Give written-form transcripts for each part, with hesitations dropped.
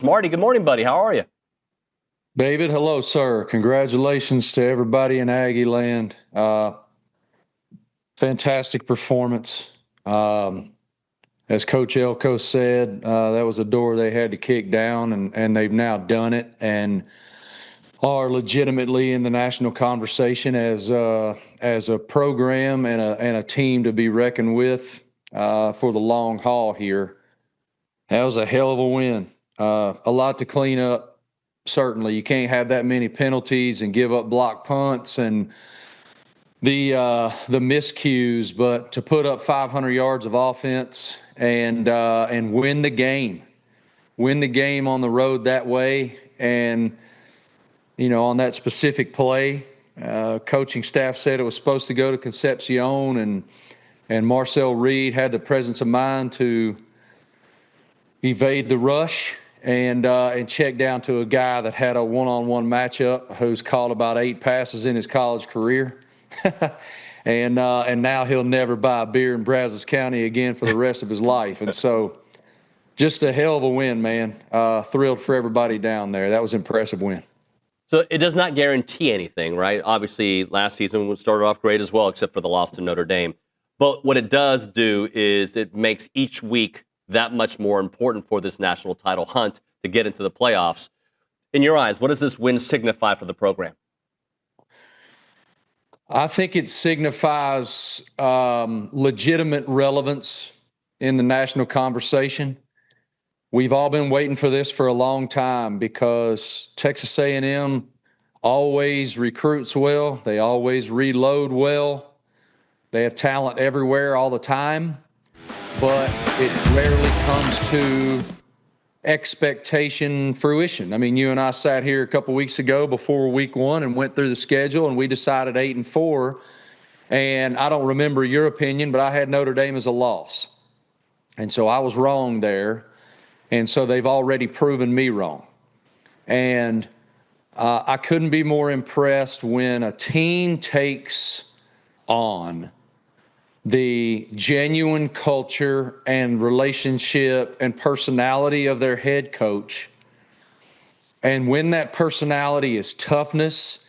Marty, good morning, buddy. How are you? David, hello, sir. Congratulations to everybody in Aggie land. Fantastic performance. As Coach Elko said, that was a door they had to kick down, and they've now done it and are legitimately in the national conversation as a program and a team to be reckoned with for the long haul here. That was a hell of a win. A lot to clean up. Certainly, you can't have that many penalties and give up block punts and the miscues, but to put up 500 yards of offense and win the game on the road that way, and on that specific play, coaching staff said it was supposed to go to Concepcion, and Marcel Reed had the presence of mind to evade the rush and check down to a guy that had a one-on-one matchup who's caught about 8 passes in his college career. and now he'll never buy a beer in Brazos County again for the rest of his life. And so just a hell of a win, man. Thrilled for everybody down there. That was an impressive win. So it does not guarantee anything, right? Obviously, last season started off great as well, except for the loss to Notre Dame. But what it does do is it makes each week that much more important for this national title hunt to get into the playoffs. In your eyes, what does this win signify for the program? I think it signifies legitimate relevance in the national conversation. We've all been waiting for this for a long time because Texas A&M always recruits well. They always reload well. They have talent everywhere all the time, but it rarely comes to expectation fruition. I mean, you and I sat here a couple weeks ago before week 1 and went through the schedule, and we decided 8-4. And I don't remember your opinion, but I had Notre Dame as a loss. And so I was wrong there. And so they've already proven me wrong. And I couldn't be more impressed when a team takes on the genuine culture and relationship and personality of their head coach. And when that personality is toughness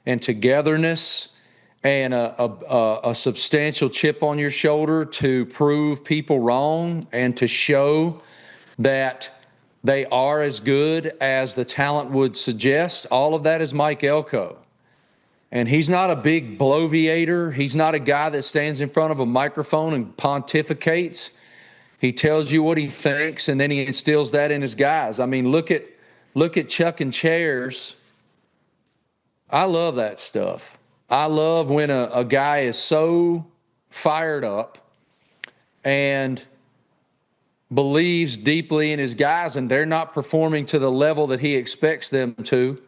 and togetherness and a substantial chip on your shoulder to prove people wrong and to show that they are as good as the talent would suggest, all of that is Mike Elko. And he's not a big bloviator. He's not a guy that stands in front of a microphone and pontificates. He tells you what he thinks, and then he instills that in his guys. I mean, look at chucking chairs. I love that stuff. I love when a guy is so fired up and believes deeply in his guys and they're not performing to the level that he expects them to.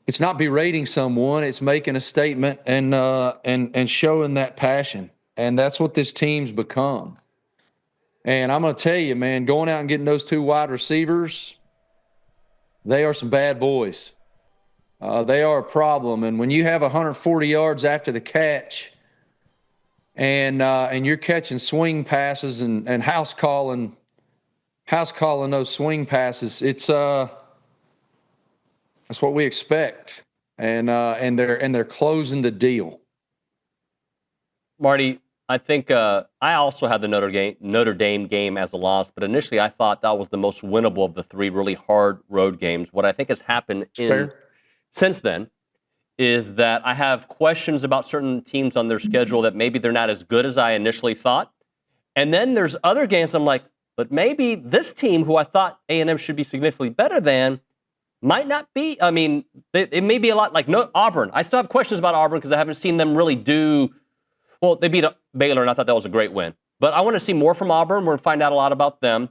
It's not berating someone. It's making a statement and showing that passion. And that's what this team's become. And I'm going to tell you, man, going out and getting those 2 wide receivers, they are some bad boys. They are a problem. And when you have 140 yards after the catch and you're catching swing passes and house calling those swing passes, that's what we expect, and they're closing the deal. Marty, I think I also had the Notre Dame game as a loss, but initially I thought that was the most winnable of the 3 really hard road games. What I think has happened since then is that I have questions about certain teams on their schedule that maybe they're not as good as I initially thought, and then there's other games I'm like, but maybe this team, who I thought A&M should be significantly better than, might not be. I mean, it may be a lot like Auburn. I still have questions about Auburn because I haven't seen them really do well. They beat Baylor, and I thought that was a great win. But I want to see more from Auburn. We're going to find out a lot about them.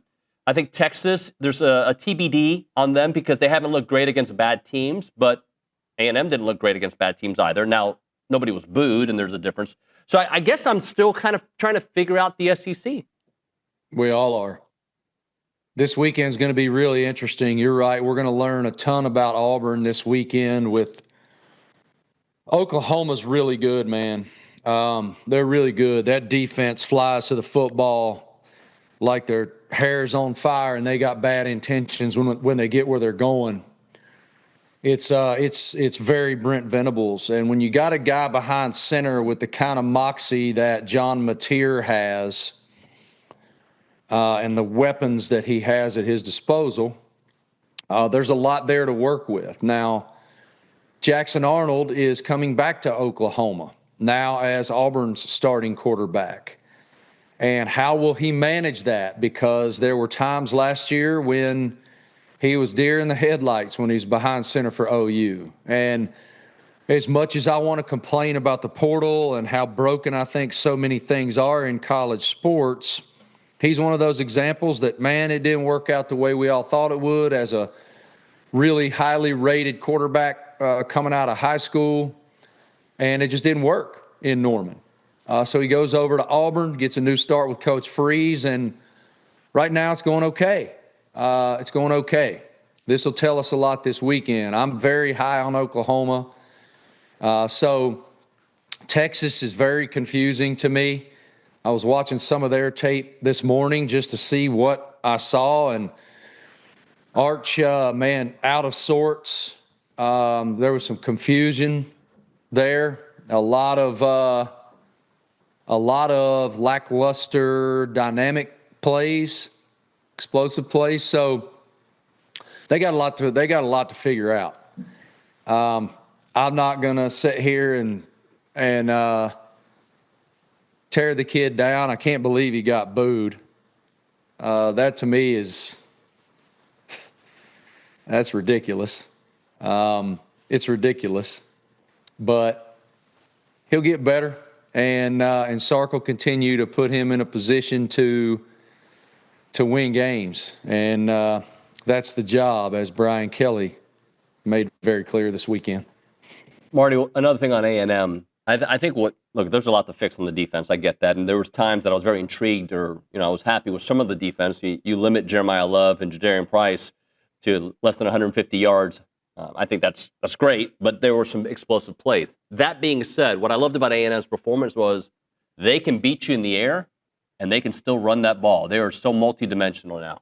I think Texas, there's a TBD on them because they haven't looked great against bad teams, but A&M didn't look great against bad teams either. Now, nobody was booed, and there's a difference. So I guess I'm still kind of trying to figure out the SEC. We all are. This weekend is going to be really interesting. You're right. We're going to learn a ton about Auburn this weekend. With Oklahoma's really good, man. They're really good. That defense flies to the football like they're hair's on fire and they got bad intentions when they get where they're going. It's very Brent Venables. And when you got a guy behind center with the kind of moxie that John Mateer has, and the weapons that he has at his disposal, there's a lot there to work with. Now, Jackson Arnold is coming back to Oklahoma now as Auburn's starting quarterback. And how will he manage that? Because there were times last year when he was deer in the headlights when he was behind center for OU. And as much as I want to complain about the portal and how broken I think so many things are in college sports, he's one of those examples that, man, it didn't work out the way we all thought it would as a really highly rated quarterback coming out of high school, and it just didn't work in Norman. So he goes over to Auburn, gets a new start with Coach Freeze, and right now it's going okay. It's going okay. This will tell us a lot this weekend. I'm very high on Oklahoma. So Texas is very confusing to me. I was watching some of their tape this morning just to see what I saw, and Arch, man, out of sorts. There was some confusion there. A lot of lackluster dynamic plays, explosive plays. So they got a lot to figure out. I'm not gonna sit here and tear the kid down. I can't believe he got booed. That to me that's ridiculous. It's ridiculous, but he'll get better, and Sark will continue to put him in a position to win games, and that's the job, as Brian Kelly made very clear this weekend. Marty, another thing on A&M, I think look, there's a lot to fix on the defense. I get that, and there was times that I was very intrigued, or I was happy with some of the defense. You limit Jeremiah Love and Jadarian Price to less than 150 yards. I think that's great, but there were some explosive plays. That being said, what I loved about A&M's performance was they can beat you in the air, and they can still run that ball. They are so multidimensional now.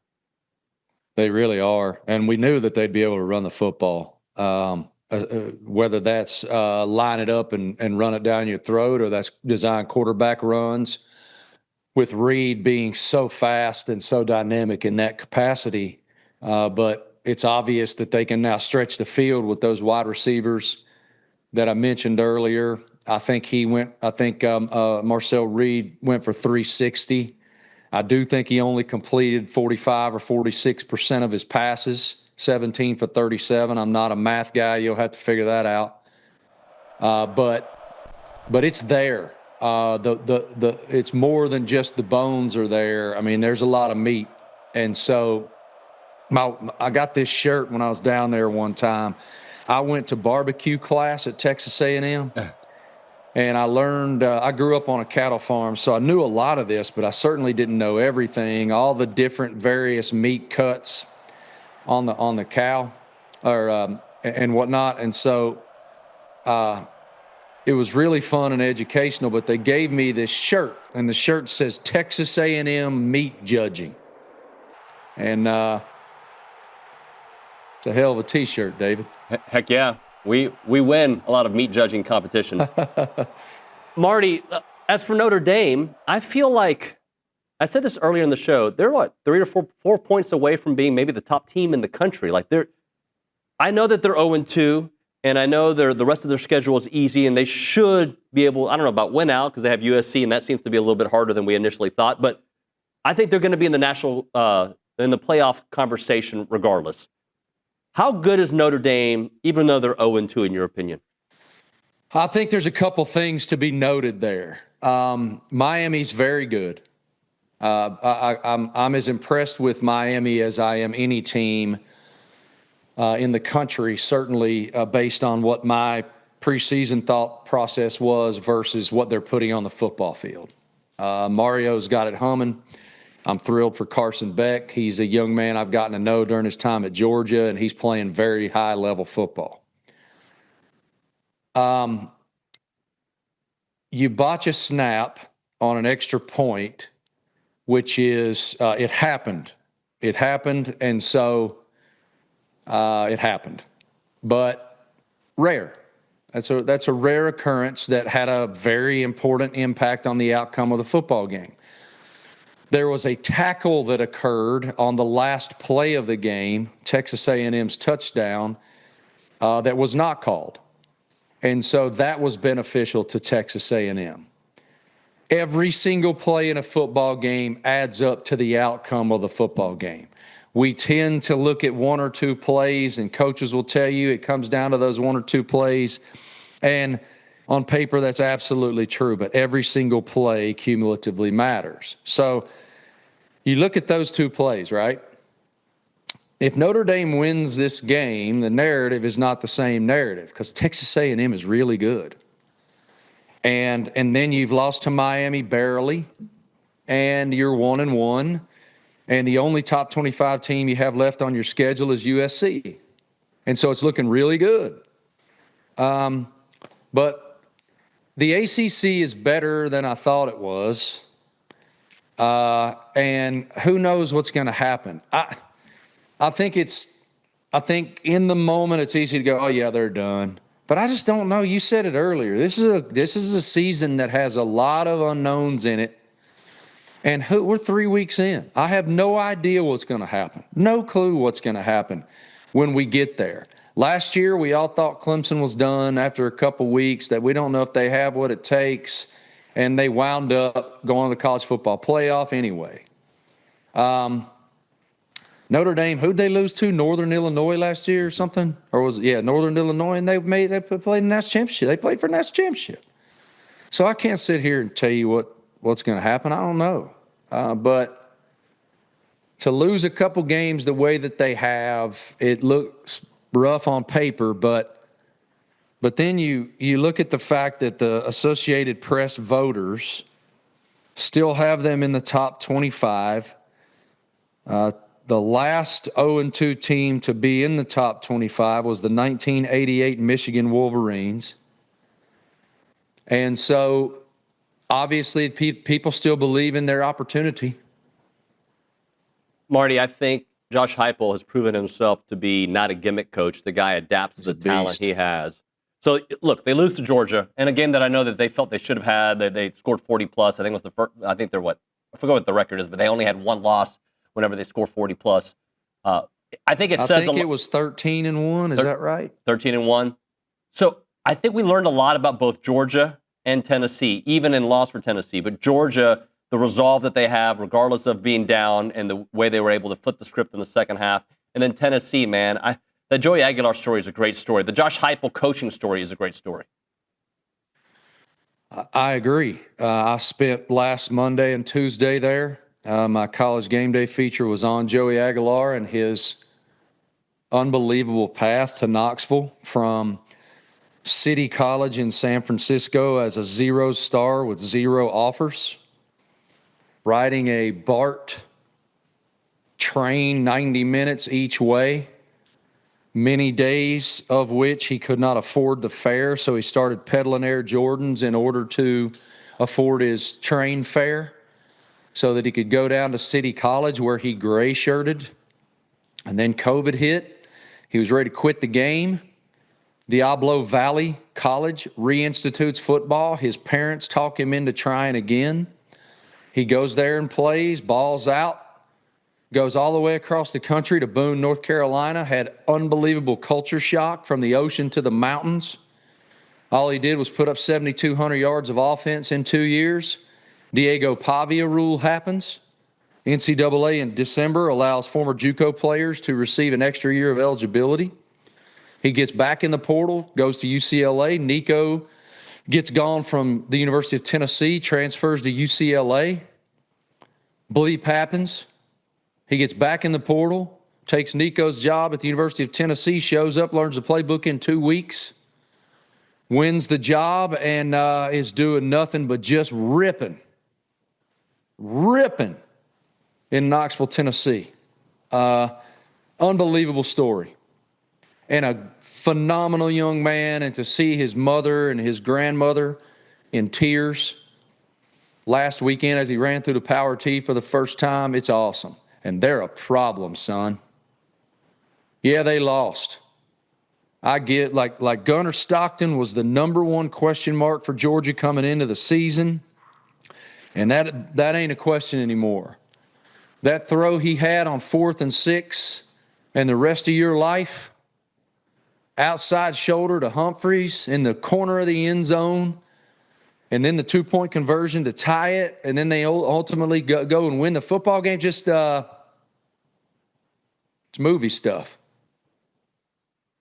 They really are, and we knew that they'd be able to run the football. Whether that's line it up and run it down your throat, or that's design quarterback runs, with Reed being so fast and so dynamic in that capacity. But it's obvious that they can now stretch the field with those wide receivers that I mentioned earlier. I think Marcel Reed went for 360. I do think he only completed 45 or 46% of his passes, 17 for 37. I'm not a math guy. You'll have to figure that out. But it's there. It's more than just the bones are there. I mean, there's a lot of meat. And so I got this shirt when I was down there one time. I went to barbecue class at Texas A&M. And I learned, I grew up on a cattle farm, so I knew a lot of this, but I certainly didn't know everything, all the different various meat cuts on the cow and whatnot. And so it was really fun and educational, but they gave me this shirt, and the shirt says Texas A&M Meat Judging. And it's a hell of a T-shirt, David. Heck yeah. We win a lot of meat judging competitions. Marty, as for Notre Dame, I feel like, I said this earlier in the show, they're 3 or 4 points away from being maybe the top team in the country. I know that they're 0-2, and I know the rest of their schedule is easy, and they should be able, I don't know about win out, because they have USC, and that seems to be a little bit harder than we initially thought, but I think they're going to be in the in the playoff conversation regardless. How good is Notre Dame, even though they're 0-2 in your opinion? I think there's a couple things to be noted there. Miami's very good. I'm as impressed with Miami as I am any team in the country, certainly based on what my preseason thought process was versus what they're putting on the football field. Mario's got it humming. I'm thrilled for Carson Beck. He's a young man I've gotten to know during his time at Georgia, and he's playing very high-level football. You botch a snap on an extra point which is it happened. It happened, and so it happened. But rare. That's a rare occurrence that had a very important impact on the outcome of the football game. There was a tackle that occurred on the last play of the game, Texas A&M's touchdown, that was not called. And so that was beneficial to Texas A&M. Every single play in a football game adds up to the outcome of the football game. We tend to look at one or two plays, and coaches will tell you it comes down to those one or two plays. And on paper, that's absolutely true, but every single play cumulatively matters. So you look at those two plays, right? If Notre Dame wins this game, the narrative is not the same narrative because Texas A&M is really good. And then you've lost to Miami barely, and you're 1-1. And the only top 25 team you have left on your schedule is USC. And so it's looking really good. But the ACC is better than I thought it was. And who knows what's going to happen. I think in the moment it's easy to go, oh, yeah, they're done. But I just don't know. You said it earlier. This is a season that has a lot of unknowns in it. And we're 3 weeks in. I have no idea what's going to happen. No clue what's going to happen when we get there. Last year, we all thought Clemson was done after a couple weeks, that we don't know if they have what it takes, and they wound up going to the college football playoff anyway. Notre Dame, who'd they lose to? Northern Illinois last year or something? Or was it, yeah, Northern Illinois, and they played in the national championship. They played for the national championship. So I can't sit here and tell you what's going to happen. I don't know. But to lose a couple games the way that they have, it looks rough on paper, but then you look at the fact that the Associated Press voters still have them in the top 25. The last 0-2 team to be in the top 25 was the 1988 Michigan Wolverines. And so, obviously, people still believe in their opportunity. Marty, I think Josh Heupel has proven himself to be not a gimmick coach. The guy adapts to the talent he has. So, look, they lose to Georgia in a game that I know that they felt they should have had. They scored 40-plus. I think it was the first. I think they're what? I forget what the record is, but they only had one loss whenever they score 40-plus. I think it says. I think it was 13-1. Is that right? 13-1. So I think we learned a lot about both Georgia and Tennessee, even in loss for Tennessee. But Georgia, the resolve that they have, regardless of being down, and the way they were able to flip the script in the second half. And then Tennessee, man, the Joey Aguilar story is a great story. The Josh Heupel coaching story is a great story. I agree. I spent last Monday and Tuesday there. My college game day feature was on Joey Aguilar and his unbelievable path to Knoxville from City College in San Francisco as a 0 star with 0 offers, riding a BART train 90 minutes each way, many days of which he could not afford the fare, so he started peddling Air Jordans in order to afford his train fare so that he could go down to City College where he gray-shirted. And then COVID hit. He was ready to quit the game. Diablo Valley College reinstitutes football. His parents talk him into trying again. He goes there and plays, balls out, goes all the way across the country to Boone, North Carolina, had unbelievable culture shock from the ocean to the mountains. All he did was put up 7,200 yards of offense in 2 years. Diego Pavia rule happens. NCAA in December allows former JUCO players to receive an extra year of eligibility. He gets back in the portal, goes to UCLA. Nico gets gone from the University of Tennessee, transfers to UCLA. Bleep happens. He gets back in the portal, takes Nico's job at the University of Tennessee, shows up, learns the playbook in 2 weeks, wins the job, and is doing nothing but just ripping in Knoxville, Tennessee. Unbelievable story. And a phenomenal young man, and to see his mother and his grandmother in tears, last weekend as he ran through the power tee for the first time. It's awesome. And they're a problem, son. Yeah, they lost. I get like Gunnar Stockton was the number one question mark for Georgia coming into the season. And that ain't a question anymore. That throw he had on 4th and 6 and the rest of your life, outside shoulder to Humphreys in the corner of the end zone, and then the 2-point conversion to tie it, and then they ultimately go and win the football game. Just it's movie stuff.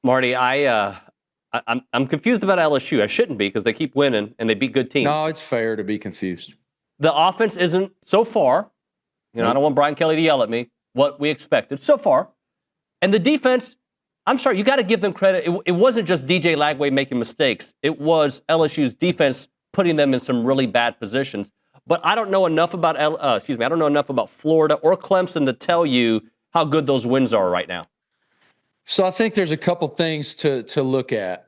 Marty, I'm confused about LSU. I shouldn't be because they keep winning and they beat good teams. No, it's fair to be confused. The offense isn't so far. You know, I don't want Brian Kelly to yell at me. What we expected so far, and the defense. I'm sorry, you got to give them credit. It wasn't just DJ Lagway making mistakes. It was LSU's defense putting them in some really bad positions. But I don't know enough about I don't know enough about Florida or Clemson to tell you how good those wins are right now. So I think there's a couple things to look at.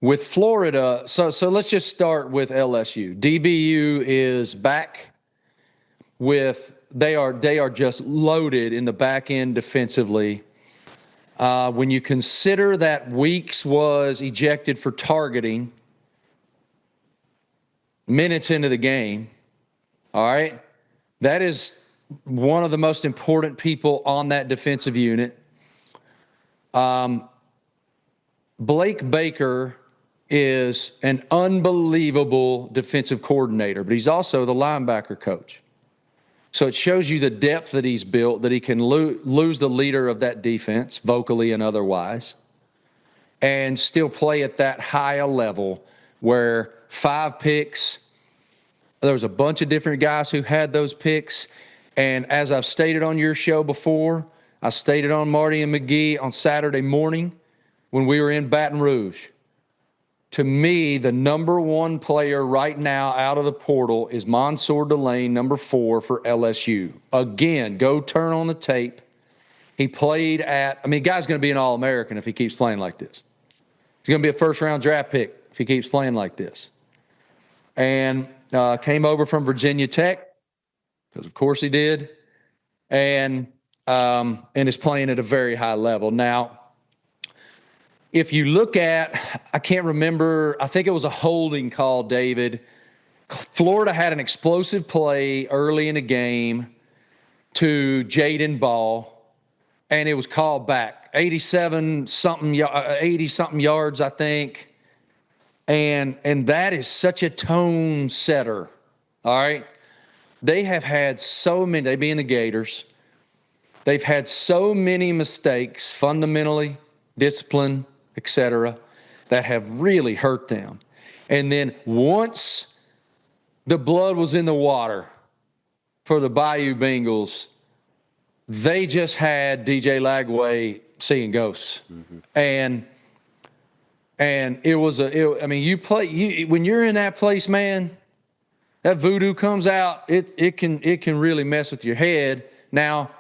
With Florida, so let's just start with LSU. DBU is back they are just loaded in the back end defensively. When you consider that Weeks was ejected for targeting minutes into the game, all right, that is one of the most important people on that defensive unit. Blake Baker is an unbelievable defensive coordinator, but he's also the linebacker coach. So it shows you the depth that he's built, that he can lose the leader of that defense, vocally and otherwise, and still play at that high a level where 5 picks, there was a bunch of different guys who had those picks. And as I've stated on your show before, I stated on Marty and McGee on Saturday morning when we were in Baton Rouge. To me, the number one player right now out of the portal is Mansour Delane, number 4 for LSU. Again, go turn on the tape. He played guy's going to be an All-American if he keeps playing like this. He's going to be a first-round draft pick if he keeps playing like this. And came over from Virginia Tech, because of course he did, and is playing at a very high level. Now, if you look at, I can't remember, I think it was a holding call, David. Florida had an explosive play early in the game to Jaden Ball, and it was called back. 80-something yards, I think. And that is such a tone setter, all right? They have had so many, they being the Gators, they've had so many mistakes, fundamentally, discipline, etc., that have really hurt them. And then once the blood was in the water for the Bayou Bengals, they just had DJ Lagway seeing ghosts. Mm-hmm. And it was when you're in that place, man, that voodoo comes out, it can really mess with your head. Now,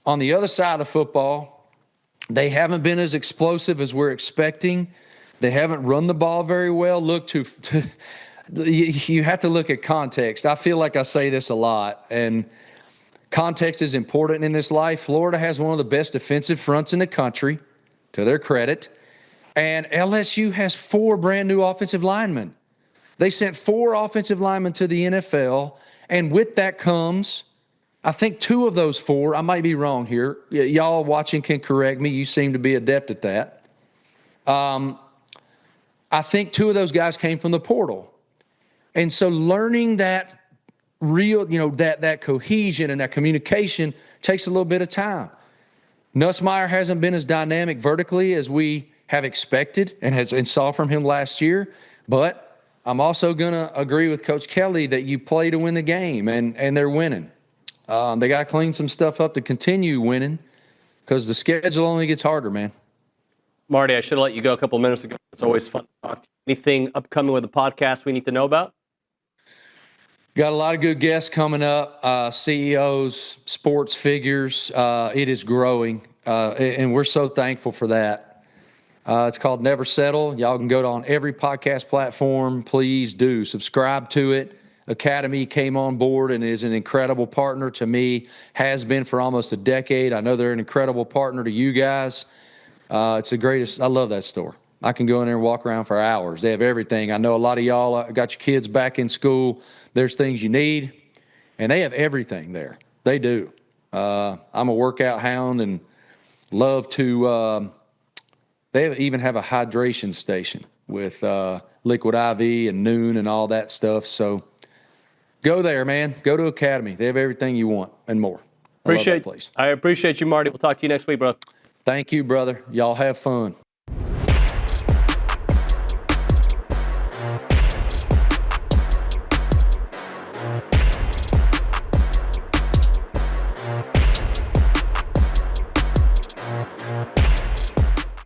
on the other side of football, they haven't been as explosive as we're expecting. They haven't run the ball very well. You have to look at context. I feel like I say this a lot, and context is important in this life. Florida has one of the best defensive fronts in the country, to their credit, and LSU has 4 brand new offensive linemen. They sent 4 offensive linemen to the NFL, and with that comes, I think 2 of those 4, I might be wrong here. Y'all watching can correct me. You seem to be adept at that. I think 2 of those guys came from the portal. And so learning that real, that cohesion and that communication takes a little bit of time. Nussmeier hasn't been as dynamic vertically as we have expected and saw from him last year. But I'm also going to agree with Coach Kelly that you play to win the game, and they're winning. They got to clean some stuff up to continue winning because the schedule only gets harder, man. Marty, I should have let you go a couple of minutes ago. It's always fun to talk. Anything upcoming with the podcast we need to know about? Got a lot of good guests coming up, CEOs, sports figures. It is growing, and we're so thankful for that. It's called Never Settle. Y'all can go on every podcast platform. Please do subscribe to it. Academy came on board and is an incredible partner to me, has been for almost a decade. I know they're an incredible partner to you guys. It's the greatest. I love that store. I can go in there and walk around for hours. They have everything. I know a lot of y'all got your kids back in school. There's things you need, and they have everything there. They do. I'm a workout hound and love to they even have a hydration station with liquid IV and Noon and all that stuff. So go there, man. Go to Academy. They have everything you want and more. I love that place. I appreciate you, Marty. We'll talk to you next week, bro. Thank you, brother. Y'all have fun.